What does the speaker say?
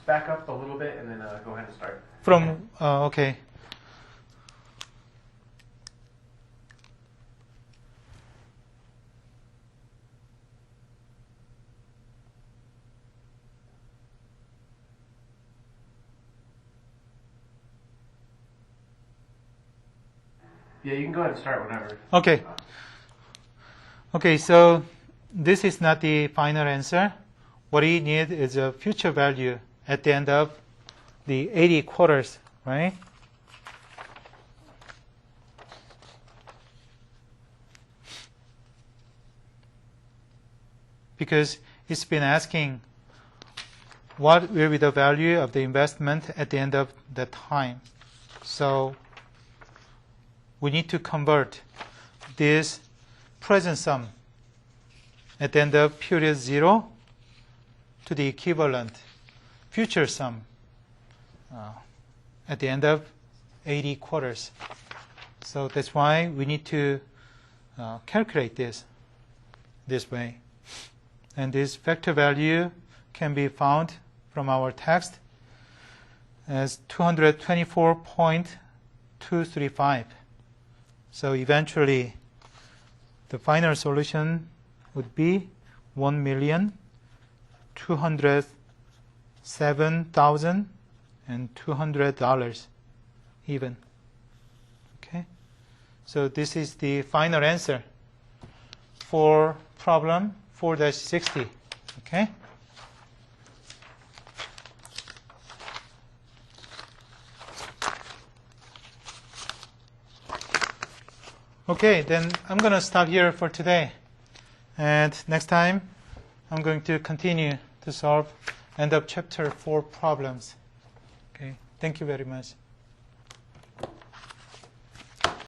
back up a little bit and then go ahead and start. From, okay. Yeah, you can go ahead and start whenever. Okay. Okay, so this is not the final answer. What we need is a future value at the end of the 80 quarters, right? Because it's been asking what will be the value of the investment at the end of the time. So we need to convert this present sum at the end of period 0 to the equivalent future sum at the end of 80 quarters. So that's why we need to calculate this way. And this factor value can be found from our text as 224.235. So eventually, the final solution would be $1,207,200 even. Okay? So this is the final answer for problem 4-60. Okay? Okay, then I'm going to stop here for today. And next time, I'm going to continue to solve end of chapter 4 problems. Okay, thank you very much.